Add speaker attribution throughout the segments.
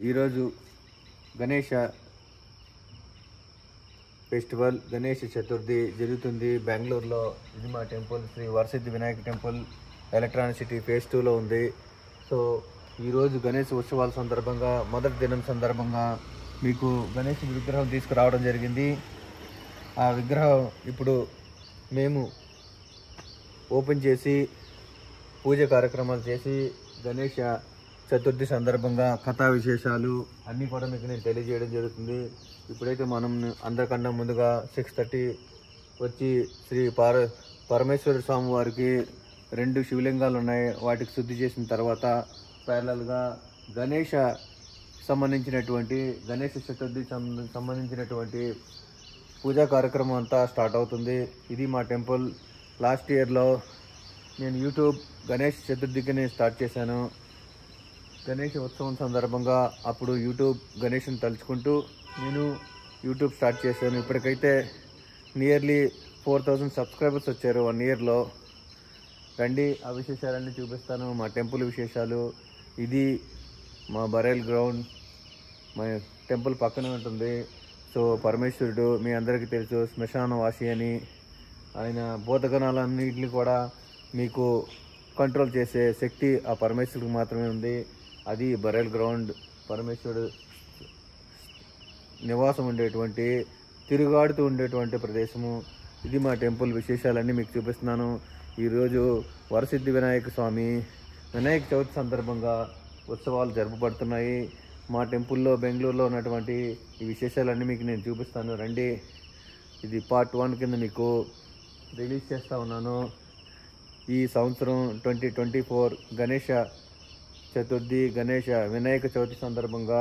Speaker 1: ఈరోజు గణేష ఫెస్టివల్ గణేష చతుర్థి జరుగుతుంది బెంగళూరులో. ఇది మా temple Shri Varasiddhi Vinayaka temple electronic city phase 2లో ఉంది. సో ఈరోజు గణేష్ ఉత్సవాల సందర్భంగా మొదటి దినం సందర్భంగా మీకు గణేష్ విగ్రహం తీసుకురావడం జరిగింది. ఆ విగ్రహం ఇప్పుడు మేము ఓపెన్ చేసి పూజ కార్యక్రమాలు చేసి గణేష చతుర్థి సందర్భంగా కథా విశేషాలు అన్నీ కూడా మీకు నేను తెలియజేయడం జరుగుతుంది. ఇప్పుడైతే మనం అందరికన్నా ముందుగా 6:30 వచ్చి శ్రీ పరమేశ్వర స్వామి వారికి 2 శివలింగాలు ఉన్నాయి. వాటికి శుద్ధి చేసిన తర్వాత ప్యారలల్గా గణేష సంబంధించినటువంటి గణేష చతుర్థి సంబంధించినటువంటి పూజా కార్యక్రమం అంతా స్టార్ట్ అవుతుంది. ఇది మా టెంపుల్. లాస్ట్ ఇయర్లో నేను యూట్యూబ్ గణేష్ చతుర్థికి స్టార్ట్ చేశాను. గణేష్ ఉత్సవం సందర్భంగా అప్పుడు యూట్యూబ్ గణేష్ని తలుచుకుంటూ నేను యూట్యూబ్ స్టార్ట్ చేశాను. ఇప్పటికైతే నియర్లీ 4000 సబ్స్క్రైబర్స్ వచ్చారు 1 ఇయర్లో. రండి, ఆ విశేషాలన్నీ చూపిస్తాను. మా టెంపుల్ విశేషాలు. ఇది మా బరేల్ గ్రౌండ్. మా టెంపుల్ పక్కనే ఉంటుంది. సో పరమేశ్వరుడు మీ అందరికీ తెలుసు, శ్మశానవాసి అని. ఆయన భూతగణాలన్నింటినీ కూడా మీకు కంట్రోల్ చేసే శక్తి ఆ పరమేశ్వరుడికి మాత్రమే ఉంది. అది బరేల్ గ్రౌండ్, పరమేశ్వరుడు నివాసం ఉండేటువంటి, తిరుగాడుతూ ఉండేటువంటి ప్రదేశము. ఇది మా టెంపుల్ విశేషాలన్నీ మీకు చూపిస్తున్నాను. ఈరోజు వరసిద్ధి వినాయక స్వామి వినాయక చవితి సందర్భంగా ఉత్సవాలు జరుపబడుతున్నాయి. మా టెంపుల్లో బెంగళూరులో ఉన్నటువంటి ఈ విశేషాలన్నీ మీకు నేను చూపిస్తాను. రండి. ఇది పార్ట్ 1 కింద మీకు రిలీజ్ చేస్తూ ఉన్నాను. ఈ సంవత్సరం 2024 గణేష చతుర్థి గణేష వినాయక చవితి సందర్భంగా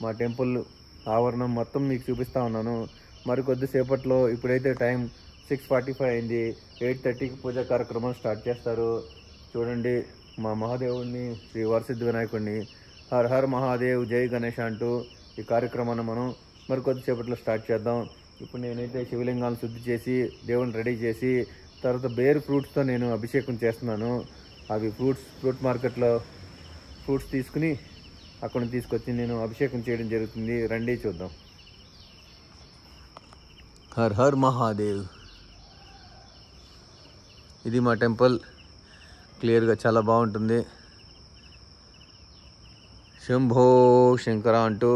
Speaker 1: మా టెంపుల్ ఆవరణం మొత్తం మీకు చూపిస్తూ ఉన్నాను. మరికొద్దిసేపట్లో ఇప్పుడైతే టైం 6:45 అయింది. 8:30కి పూజా కార్యక్రమం స్టార్ట్ చేస్తారు. చూడండి, మా మహాదేవుడిని శ్రీ వరసిద్ధి వినాయకుడిని హర్ హర్ మహాదేవ్ జై గణేష్ అంటూ ఈ కార్యక్రమాన్ని మనం మరికొద్దిసేపట్లో స్టార్ట్ చేద్దాం. ఇప్పుడు నేనైతే శివలింగాలను శుద్ధి చేసి దేవుని రెడీ చేసి తర్వాత బేర్ ఫ్రూట్స్తో నేను అభిషేకం చేస్తున్నాను. అవి ఫ్రూట్ మార్కెట్లో ఫ్రూట్స్ తీసుకుని అక్కడ తీసుకొచ్చి నేను అభిషేకం చేయడం జరుగుతుంది. రండి చూద్దాం. Her her Mahadev. ఇది మా టెంపుల్. క్లియర్గా చాలా బాగుంటుంది. శంభో శంకర అంటూ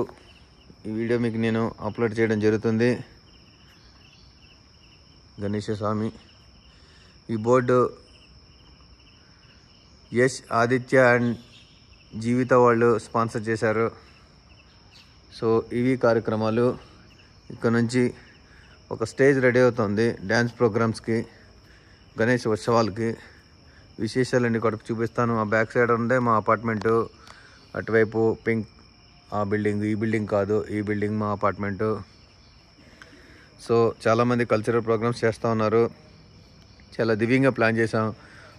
Speaker 1: ఈ వీడియో మీకు నేను అప్లోడ్ చేయడం జరుగుతుంది. గణేష స్వామి. ఈ బోర్డు యష్ ఆదిత్య అండ్ జీవిత వాళ్ళు స్పాన్సర్ చేశారు. సో ఇవి కార్యక్రమాలు. ఇక్కడ నుంచి ఒక స్టేజ్ రెడీ అవుతుంది డ్యాన్స్ ప్రోగ్రామ్స్కి, గణేష్ ఉత్సవాలకి. విశేషాలన్నీ కూడా చూపిస్తాను. ఆ బ్యాక్ సైడ్ ఉండే మా అపార్ట్మెంటు, అటువైపు పింక్ ఆ బిల్డింగ్. ఈ బిల్డింగ్ కాదు, ఈ బిల్డింగ్ మా అపార్ట్మెంటు. సో చాలామంది కల్చరల్ ప్రోగ్రామ్స్ చేస్తూ ఉన్నారు. చాలా దివ్యంగా ప్లాన్ చేసాం.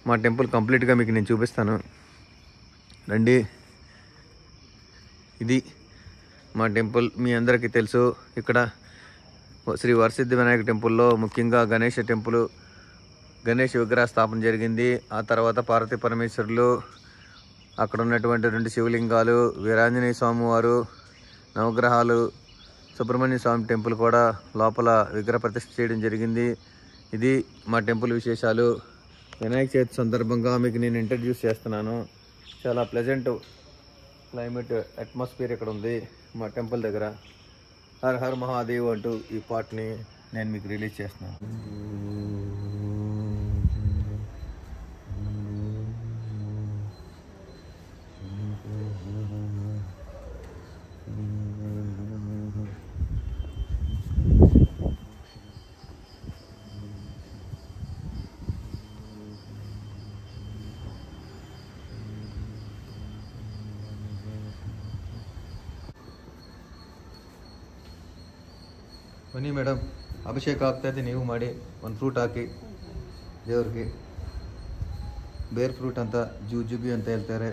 Speaker 1: మా టెంపుల్ కంప్లీట్గా మీకు నేను చూపిస్తాను. రండి. ఇది మా టెంపుల్. మీ అందరికీ తెలుసు, ఇక్కడ శ్రీ వరసిద్ధి వినాయక టెంపుల్లో ముఖ్యంగా గణేష టెంపుల్, గణేష్ విగ్రహ స్థాపన జరిగింది. ఆ తర్వాత పార్వతీ పరమేశ్వరులు, అక్కడ ఉన్నటువంటి 2 శివలింగాలు, వీరాంజనేయ స్వామి వారు, నవగ్రహాలు, సుబ్రహ్మణ్య స్వామి టెంపుల్ కూడా లోపల విగ్రహ ప్రతిష్ఠ చేయడం జరిగింది. ఇది మా టెంపుల్ విశేషాలు. వినాయక చవితి సందర్భంగా మీకు నేను ఇంట్రడ్యూస్ చేస్తున్నాను. చాలా ప్లెజెంట్ క్లైమేట్ అట్మాస్ఫియర్ ఇక్కడ ఉంది మా టెంపుల్ దగ్గర. హర్ హర్ మహాదేవ్ అంటూ ఈ పార్ట్ని నేను మీకు రిలీజ్ చేస్తున్నాను. ಬನ್ನಿ ಮೇಡಮ್, ಅಭಿಷೇಕ ಆಗ್ತಾಯಿದೆ. ನೀವು ಮಾಡಿ ಒಂದು ಫ್ರೂಟ್ ಹಾಕಿ ದೇವ್ರಿಗೆ. ಬೇರ್ ಫ್ರೂಟ್ ಅಂತ ಜುಜುಬಿ ಅಂತ ಹೇಳ್ತಾರೆ.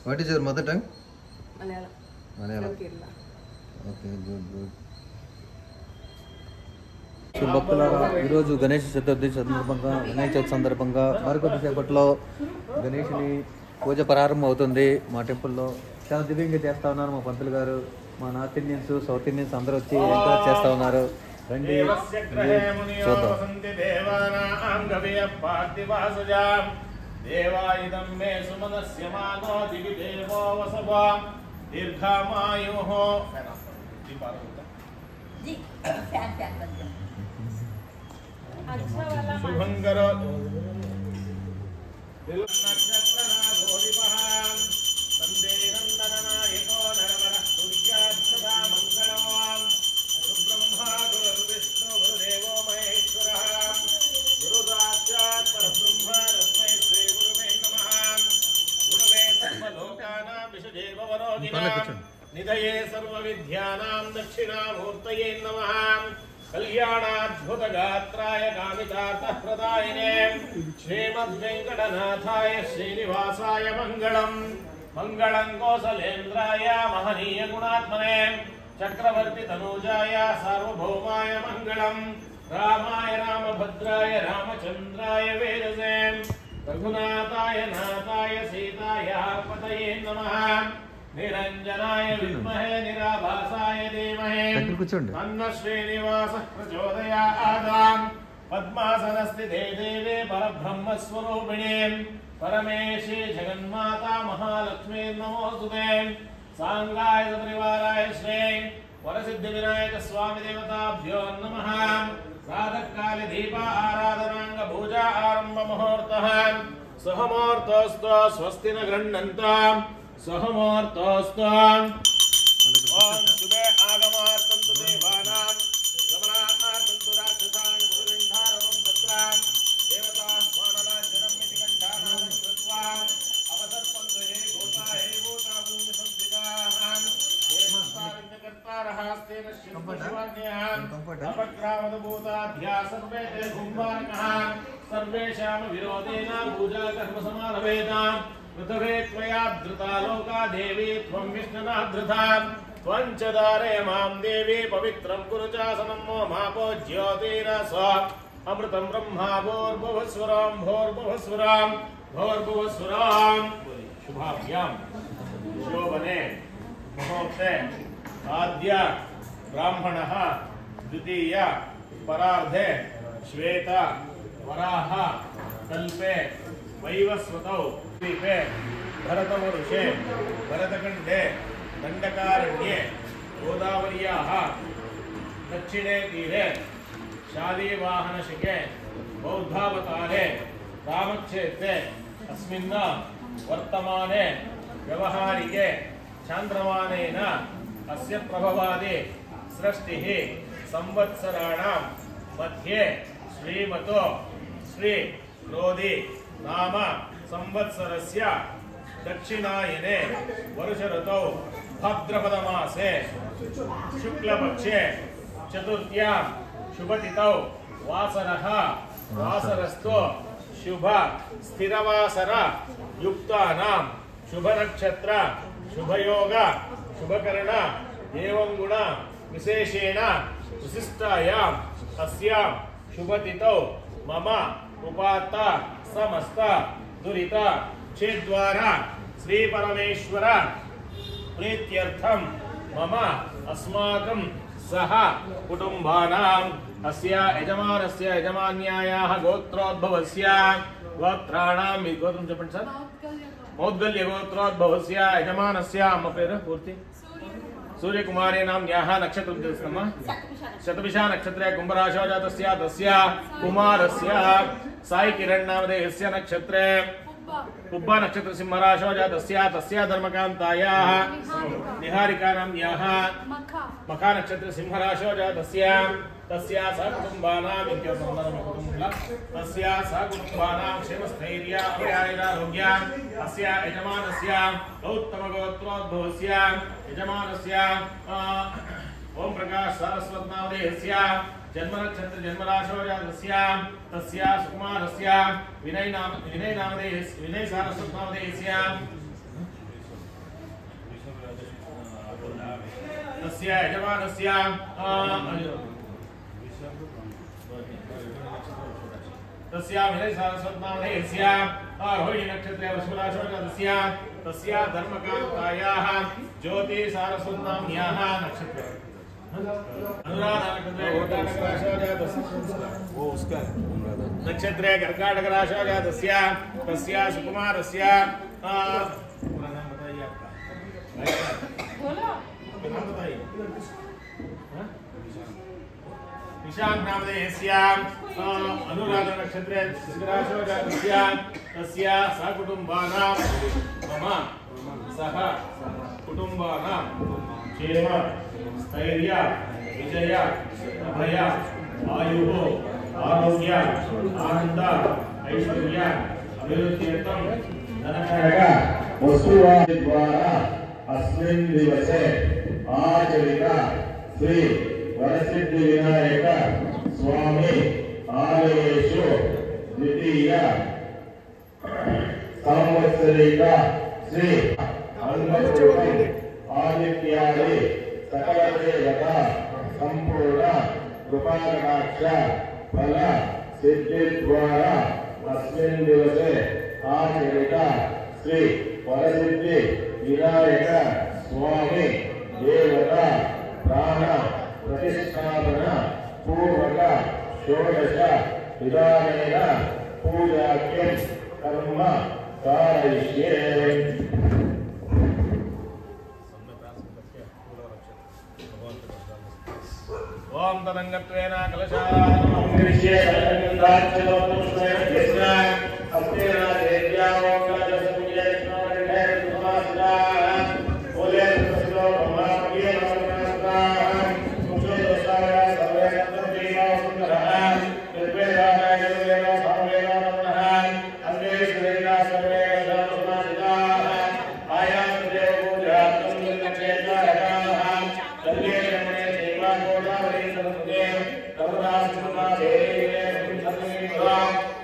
Speaker 1: What is your mother tongue? Malayalam. Okay, good. భక్తులారా, ఈరోజు గణేష్ చతుర్థి సందర్భంగా వినాయక చవితి సందర్భంగా మరికొద్దిసేపట్లో గణేష్ని పూజ ప్రారంభం అవుతుంది. మా టెంపుల్లో చాలా దివ్యంగా చేస్తూ ఉన్నారు మా పంతులు గారు. మా నార్త్ ఇండియన్స్, సౌత్ ఇండియన్స్ అందరూ వచ్చి ఎంకరేజ్ చేస్తూ ఉన్నారు. రండి చూద్దాం.
Speaker 2: దేవాయుధం మే సుమనస్య మానో దివి దేవో వసవ దీర్ఘమాయుః
Speaker 3: जी फैन फैन बन गया
Speaker 2: अच्छा वाला शुभं करोतु नक्षत्रना गोरिपहां वन्दे नन्दननायको नरवरः सूर्यात् सदा मङ्गलम् सुब्रह्मा गुरुर्विष्णु गुरुदेवो महेश्वरः गुरुसाक्षात् परब्रह्म तस्मै श्रीगुरुवे नमः गुरुवे सर्वलोकानां विषजे भवरोगिणां निधये सर्वविद्यानां दक्षिणामूर्तये नमः कल्याणाद्भुतगात्राय कामितार्थप्रदायिने श्रीमद्वेङ्कटनाथाय श्रीनिवासाय मङ्गलम् मङ्गलं कोसलेन्द्राय महनीयगुणात्मने चक्रवर्ति तनूजाय सार्वभौमाय मङ्गलम् रामाय रामभद्राय रामचन्द्राय वेदसे रघुनाथाय नाथाय सीताय पतये नमः निरंजनाय विद्महे निराभासाय धीमहि तन्नः श्रीनिवासः प्रचोदयात् पद्मासनस्थिते देवे परब्रह्मस्वरूपिणे परमेशे जगन्माता महालक्ष्मी नमोस्तुते सांगाय परिवाराय श्री वरसिद्धिविनायक स्वामी देवताभ्यो नमः प्रातःकाले दीप आराधनांग पूजा आरंभ मुहूर्तः सहमुहूर्तोऽस्तु स्वस्ति न गृह्णन्तु सहमुहूर्तोऽस्तु ओम शुभे आगमार्थं तु देवानां गमनार्थं तु राक्षसां गुरुगन्धारवं तत्रां देवता स्वानलाञ्छनं इति कण्ठानां कृत्वा अवसर्पन्तु हे भूता भूमि संस्थिताः हे मत्ताविघ्नकर्तारः हस्तेन शिवशिवान्यान् अपक्रामदभूताध्या सर्वे ते कुम्भारकः सर्वेषां विरोधेन पूजा कर्म समारभेताम् पृथ्वे त्वया धृता लोका देवी त्वं विष्णुनाधृता त्वं च दारे मां देवी पवित्रं कुरु चासनं मापो ज्योतिरस अमृतं ब्रह्मा भूर्भुवस्वरं भूर्भुवस्वरं भूर्भुवस्वरं शुभाभ्यां शोभने मुहूर्ते आद्य ब्राह्मणः द्वितीय परार्धे श्वेत वराह कल्पे वैवस्वतौ दीपे भरतवर्षे भरतखण्डे दण्डकारण्ये गोदावर्याः दक्षिणे तीरे शालीवाहनशिखे बौद्धावतारे रामक्षेत्रे अस्मिन् वर्तमाने व्यवहारिके चान्द्रमानेन अस्य प्रभवादि सृष्टिः संवत्सराणां मध्ये श्रीमतो श्री क्रोधि नाम संवत्सरस्य दक्षिणायने वर्ष ऋतौ भाद्रपदमासे शुक्लपक्षे चतुर्थ्यां शुभतिथौ वासरः वासरस्तु शुभ स्थिरवासर युक्तानां शुभनक्षत्र शुभयोग शुभकर्ण एवं गुण विशेषेण विशिष्टायाम् अस्यां शुभतिथौ मम उपात्त समस्त दुरित क्षेद्वारा श्री परमेश्वर प्रीत्यर्थम मम अस्माकं सह कुटुंबानां अस्य यजमानस्य यजमान्यायाः गोत्रोद्भवस्य गोत्राणां गोत्रं చెప్పండి సార్ मौद्गल्य गोत्रोद्भवस्य यजमानस्य अम्म पेरु पूर्ति सूर्यकुमारी नाम्न्याः नक्षत्रं తెలుసునమ్మా शतभिषा नक्षत्रे कुंभराशौ जातस्य तस्य कुमारस्य साई किरण नामधेयस्य नक्षत्रे पुब्बा नक्षत्र सिंहराशौ जातस्य तस्य धर्मकान्तायाः निहारिका नाम्न्याः मखा नक्षत्र सिंहराशौ जातस्य तस्य सकुटुम्बानां तस्य सकुटुम्बानां क्षेमस्थैर्य अभयारोग्य अस्य यजमानस्य उत्तमगोत्रोद्भवस्य यजमानस्य ओम प्रकाश सरस्वत नामधेयस्य जन्मनक्षत्र जन्मराशौ जातस्य तस्य सुकुमारस्य विनय नामधेयस्य विनय सरस्वत नामधेयस्य तस्य यजमानस्य तस्या विनय सारस्वतनामधेयस्य रोहिणी नक्षत्रे वृषभराशौ जातस्य तस्या धर्मकान्तायाः ज्योति सारस्वतनाम्न्याः नक्षत्रे अनुराधा नक्षत्रे कर्काटक राशौ जातस्य वो उसका नक्षत्रे कर्काटक राशौ जातस्य तस्या सुकुमारस्य पूरा नाम बताइए आपका बोलो नाम बताइए निशांत नामधेयस्य अनुराधा नक्षत्रे शिशिराशौ जातस्य तस्य सकुटुम्बानां मम सह कुटुम्बानां क्षेम स्थैर्य विजय अभय आयुः आरोग्य आनंद ऐश्वर्य अभिवृद्ध्यर्थं धनकरक वस्तुवादि द्वारा अस्मिन् दिवसे आचरित श्री वरसिद्धि विनायक स्वामी आलयेषु द्वितीय संवत्सरिक श्री आदित्यादि सकल देवता संपूर्ण कृपाकटाक्ष फल सिद्धि द्वारा अस्मिन् दिवसे आचरित श्री वरसिद्धि विनायक स्वामी देवता प्राण प्रतिष्ठापन पूर्वक षोडश विधानेन पूजाख्यं कर्म कारयिष्ये। ओम तदंगत्वेन कलशानमं करिष्ये कलशगन्धाच्चलोत्तमस्मैः अस्तेन देव्या ओम कलशपूजये कृष्णवरेण्ये सुमास्ताः बोले सुखदो ब्रह्माण्डे नमस्ताः मुझे दोषाय सर्वे नंददेवा सुंदरः निर्वेदाय निर्वेद भावेन नमः अन्ये श्रेया सर्वे समासिताः आयां देव पूजार्थं निर्णयेताः सर्वे रमणे देवा गोदावरी सरस्वती करुणासिंहा देवी सत्संगिता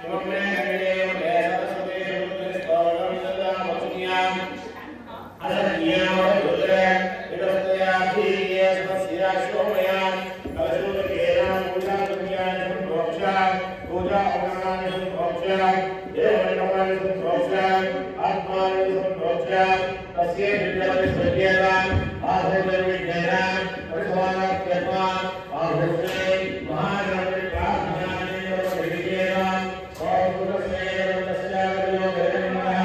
Speaker 2: इममे देव सरस्वती स्तोत्रं सदा वचन्याम् अनन्यां रुद्रे विदस्तयाधीये स्वस्या शोमया कलशोदकेनां पूजा कुर्यां संप्रोक्ष्य पूजा उपकरणानि संप्रोक्ष्य देवमण्डपानि संप्रोक्ष्य आत्मानि संप्रोक्ष्य तस्य विद्यालय सज्जेताम् आहोर्विज्ञानां परिसमाप्त्यत्वा आहुष्णे महागणपति प्रार्थनानि निर्वहिष्येताम् ओम पुरस्ते तस्य वियोगेनमः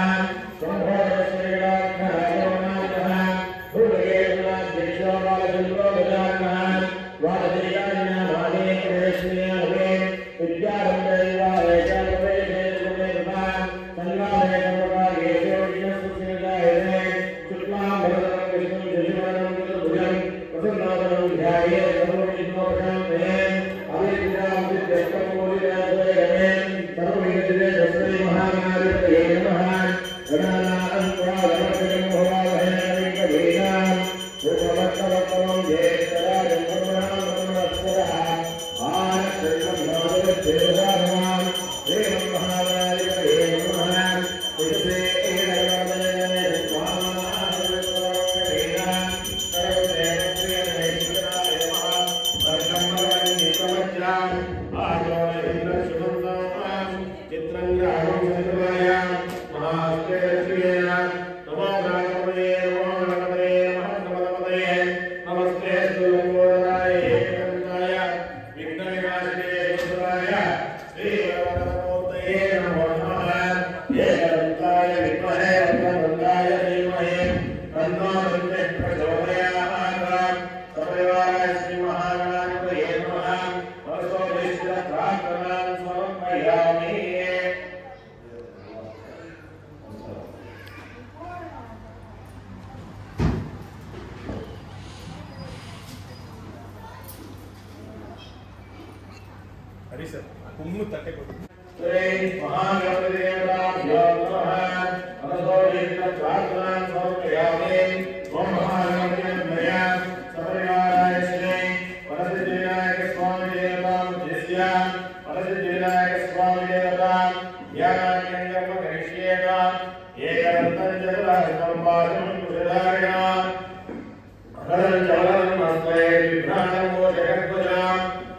Speaker 2: हरी सर कुम्मु तट्टे को श्री महागणपति देवताभ्यो नमः अनसोदित प्रार्थनां समर्पयामि ओम महागणपति नमः सपरिवाराय श्री वरसिद्धिविनायक स्वामी देवतां जिस्या वरसिद्धिविनायक स्वामी देवतां ज्ञानान्यं करिष्येत एकदन्तं चतुरहस्तं पाशं कुशधारिणां हरं जलं नमस्ते विभ्राणं जगद्भुजां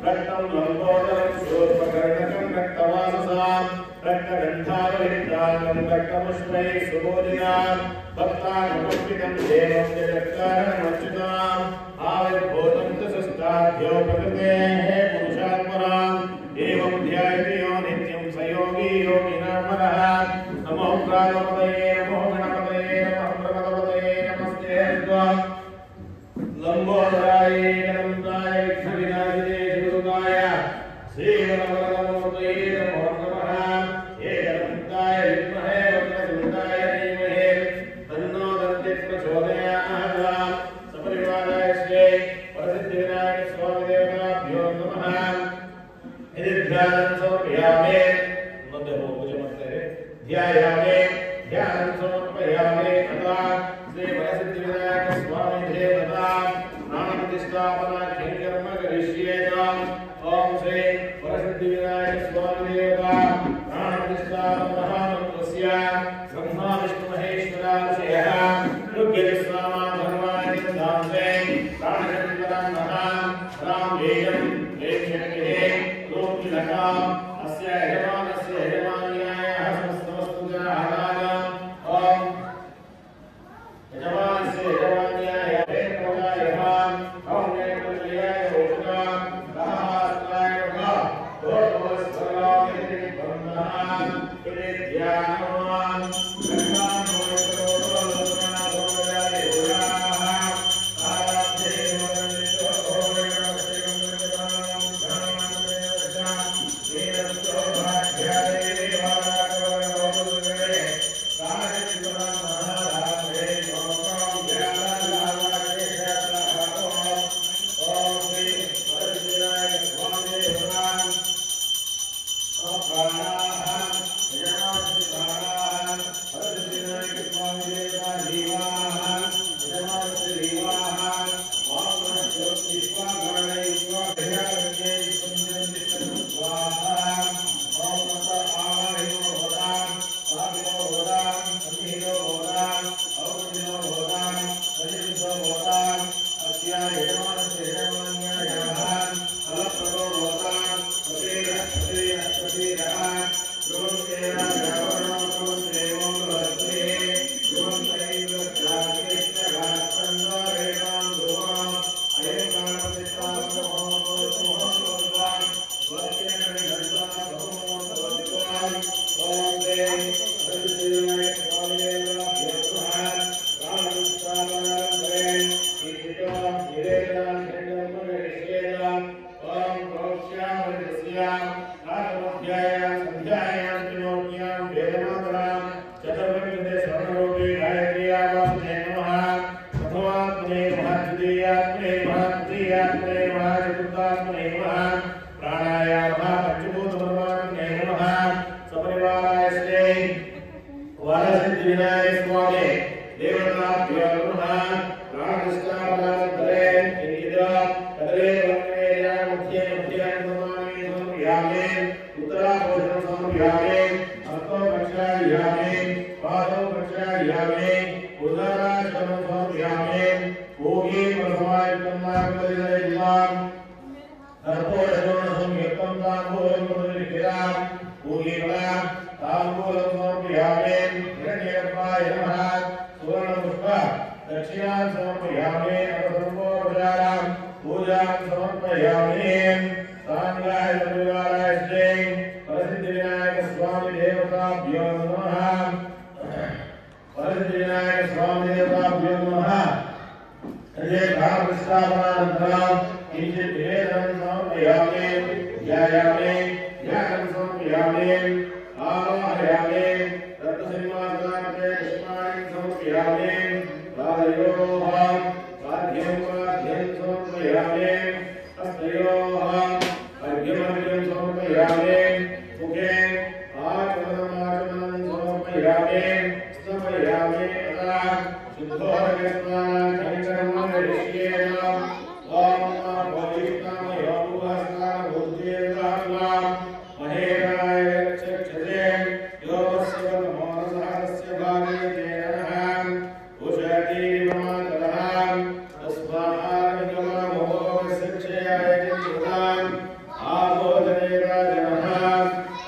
Speaker 2: रक्तं लम्बोदरं शूर्पकर्णकं रक्तवाससां रक्तगन्धावलिन्दानं रक्तपुष्पैः सुबोधिनां भक्तानुकम्पितं देवं जगत्कारणमच्युताम् आविर्भूतं च सुस्ताभ्यो प्रकृतेः पुरुषात्मनाम् एवं ध्यायति यो नित्यं स योगी योगिनामरः नमो प्राणपतये नमो गणपतये नमः प्रमदपतये नमस्ते लंबोदराय नमस्ताय विघ्नविनाशिने शिवदूताय श्रीवरवरदमूर्तये नमो नमः एकदन्ताय विद्महे वक्रतुण्डाय धीमहि तन्नो दन्तिः प्रचोदयात् सपरिवाराय श्री वरसिद्धिविनायक स्वामी देवताभ्यो नमः यदि ध्यानं समर्पयामि मध्य पूजा ಮಾಡ್ತಾರೆ ಧ್ಯಾಯಾಮಿ ಧ್ಯಾनं समर्पयामि तथा श्री वरसिद्धिविनायक स्वामी देवता प्राणप्रतिष्ठापना कर्म करिष्ये ओम श्री वरसिद्धिविनायक स्वामी देवता प्राणप्रतिष्ठापना मंत्रस्य ब्रह्मा विष्णु महेश्वराशयः ऋग्यजुस्सामा धर्माणि दान्ते प्राणशक्तिपदान्नः राम वेदं वेद्यते लोकिलका अस्य यजमानस्य यजमान्याय समस्तवस्तु जनाः ओम यजमानस्य यजमान्याय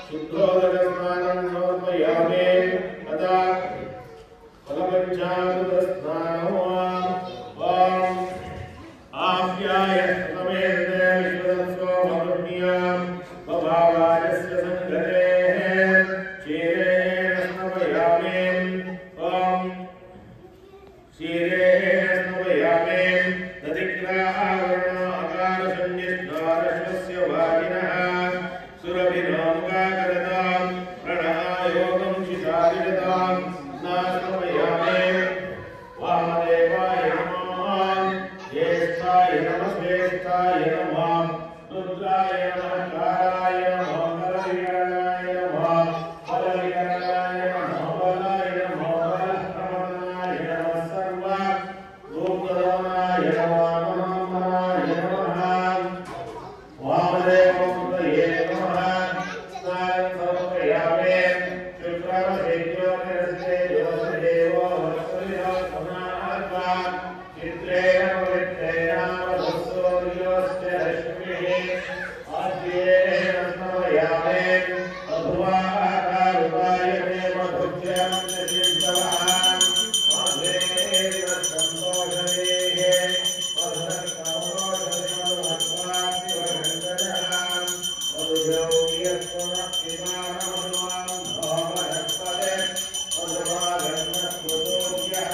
Speaker 2: शुद्धोदकस्नानं स्वभावायस्य संगतेः क्षीरेण स्नपयामि ॐ क्षीरेण स्नपयामि दधिग्रावरणोऽकारशून्यस्नारश्वस्य वाजिनः सुरभिनोमुखाकरतां प्रणयोगं शिशारिरतां स्नास्नपयामि वामदेवाय नमः ज्येष्ठाय नमः श्रेष्ठाय नमः रुद्राय नमः कालाय नमः बलविकरणाय नमः बलविकरणाय नमः बलाय नमः बलप्रमदनाय नमः सर्वभूतनाय नमः मनोमनाय नमः वामदेवमूर्तये नमः स्नानं समर्पयामि शुक्रवसेज्योतिरस्ते ज्योतिर्देवो वत्सलिनो समात्मा चित्रेण पवित्रेण वधूसूर्योऽस्य रश्मिः आद्येन स्मरयामि मधुवाकारुपाय मे मधुज्यं चिन्तवः माधवेन सन्तोषदेः वदनकमोषधिमधुमत्वाद्यवहन्तजः मधुयोगियस्वनः धोमहस्पदे मधुमागन्नस्वतोज्यः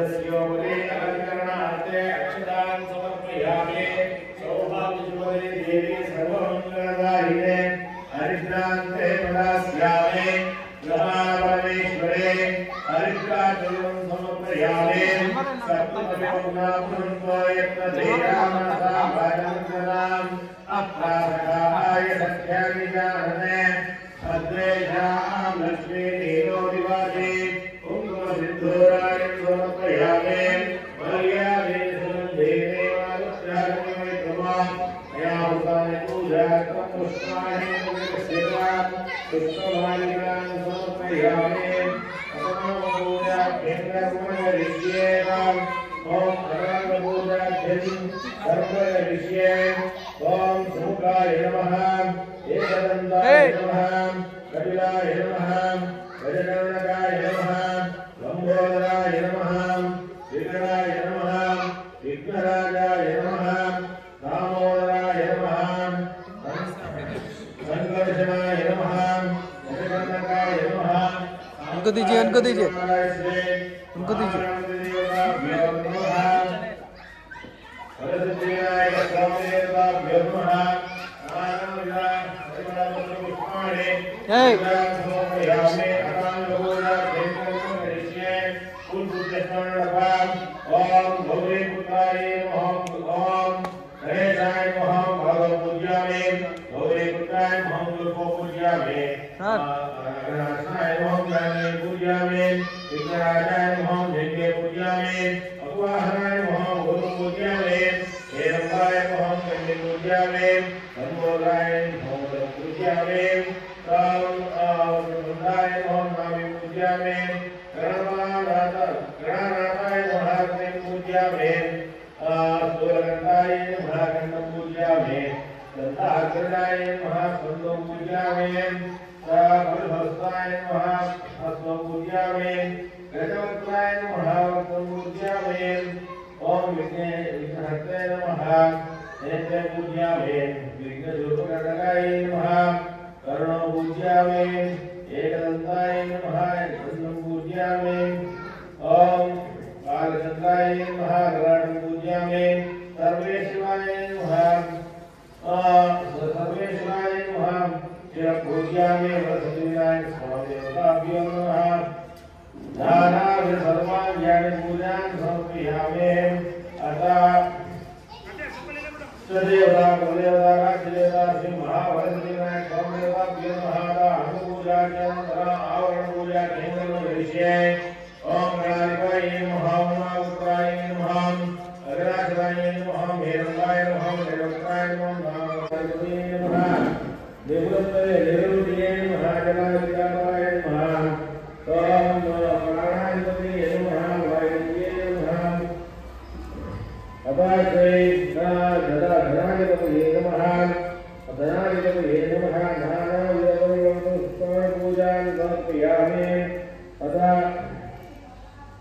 Speaker 2: तस्योपरि अलङ्करणार्थे अक्षतान् समर्पयामि सौभाग्यवती देवी सर्वमङ्गलदायिने हरिद्रान्ते प्रदास्यामि परमेश्वरे हरिद्राचलं समर्पयामि सप्तमयोगुणापुरन्वयत्नधीरामसाभाजनम् अप्रासकाय सख्यानि जानने अद्वैषां लक्ष्मीदेवोदिवासी कुङ्कुमसिद्धूराय समर्पयामि मर्यादे सुगन्धेनेवालुष्यागमैत्रमां मया हुतानि पूजार्थं पुष्पाणि सेवां पुष्पमालिकां समर्पयामि अतमपूजा केन्द्रगुणरिष्येताम् ॐ अनन्तपूजाभ्यं सर्वरिष्ये ॐ सुमुखाय नमः एकदन्ताय नमः कपिलाय नमः गजकर्णकाय नमः लम्बोदराय नमः विकटाय नमः विघ्नराजाय नमः दामोदराय नमः संकर्षणाय नमः गजकर्णकाय नमः
Speaker 1: उनको दीजिए उनको दीजिए उनको दीजिए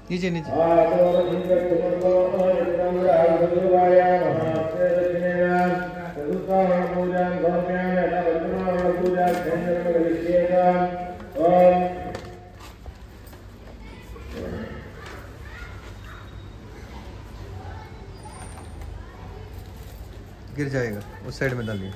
Speaker 1: नीचे नीचे गिर जाएगा उस साइड में डालिए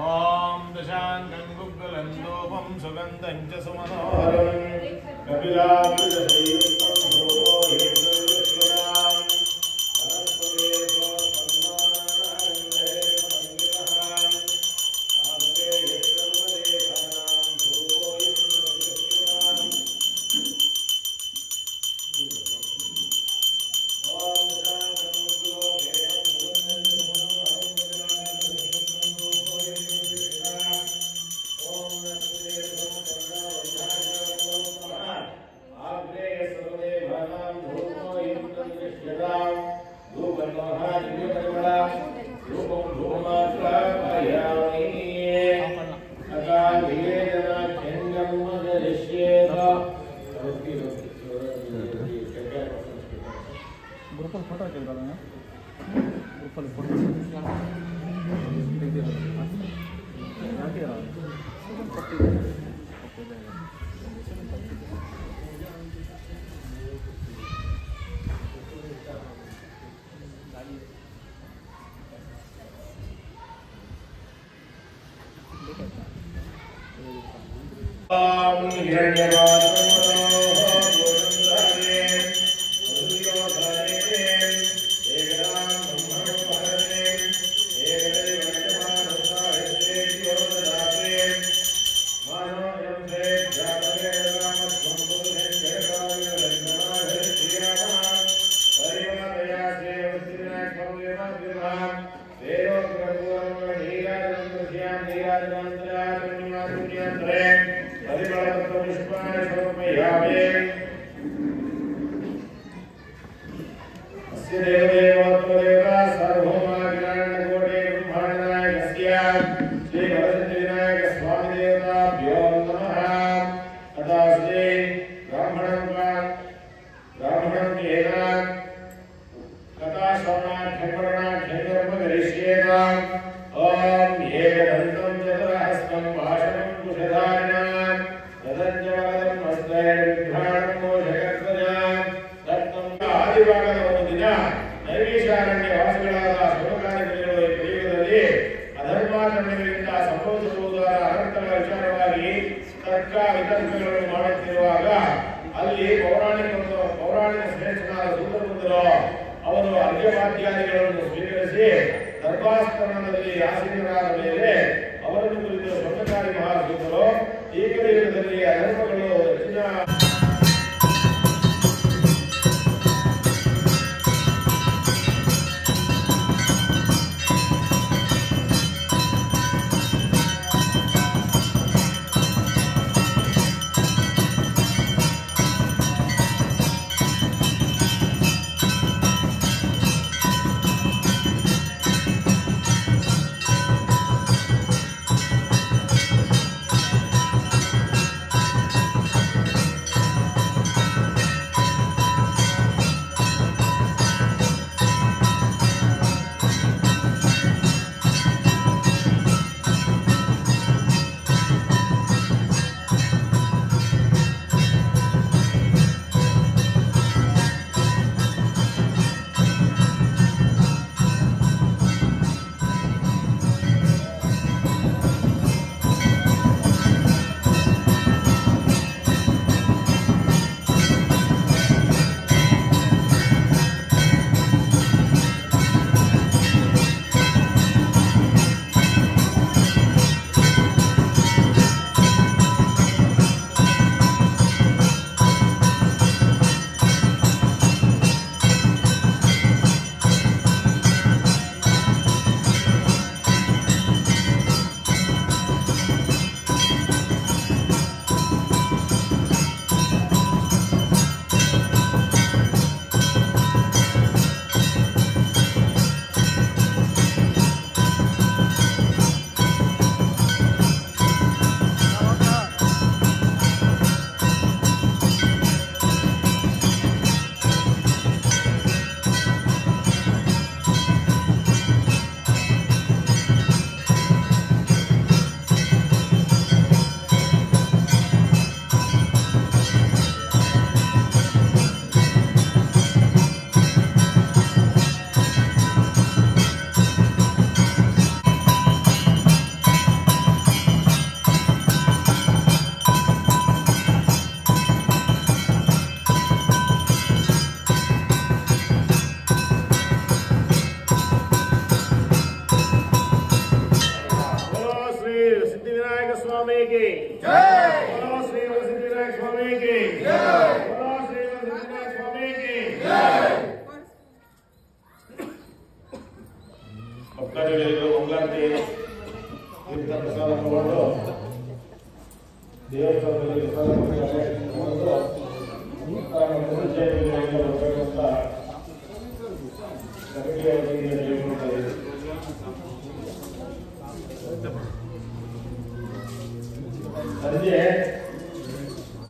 Speaker 2: ఓం దశాంగం గుగ్గలం దోపం సుగంధం చ సుమనోహరం కపిలామృతసేయుక్తం ధూపో హేతుర్విశ్వనాం వనస్పతిర్గో సన్మానానందే సంగీతః ఆగ్రే యస్సర్వదేవానాం ధూపోయం విశ్వనాం ఓం దశాంగం గుగ్గలో వేదం
Speaker 4: ग्रुपल फोटो ತೆಗೆದಲ್ಲ ಗ್ರುಪಲ್ ಫೋಟೋ ಅಲ್ಲಿ ಪೌರಾಣಿಕ ಶ್ರೇಷ್ಠನಾದ ಸೂತ್ರಪುತ್ರರು ಅವರು ಅರ್ಘ್ಯವಾದ್ಯಾದಿಗಳನ್ನು ಸ್ವೀಕರಿಸಿ ಧರ್ಮಾಸ್ಥಾನದಲ್ಲಿ ಆಸೀನರಾದ ಮೇಲೆ ಅವರನ್ನು ಕುರಿತು ಸ್ವರ್ಣಕಾರಿ ಮಹಾಸೂತ್ರರು ಏಕದೇವದಲ್ಲಿ ಅಧರ್ಮಗಳು ಹೆಚ್ಚಿನ స్వామికి జై బోలో శ్రీ వరసిద్ధివినాయక స్వామికి జై బోలో శ్రీ వరసిద్ధివినాయక స్వామికి జై ಭಕ್ತಾದಿಗಳು ಮಂಗಳಾರತಿ ತೀರ್ಥ ಪ್ರಸಾದ ತಗೊಂಡು ದೇವಸ್ಥಾನದಲ್ಲಿ ಪ್ರಸಾದ ಸಂಜೆ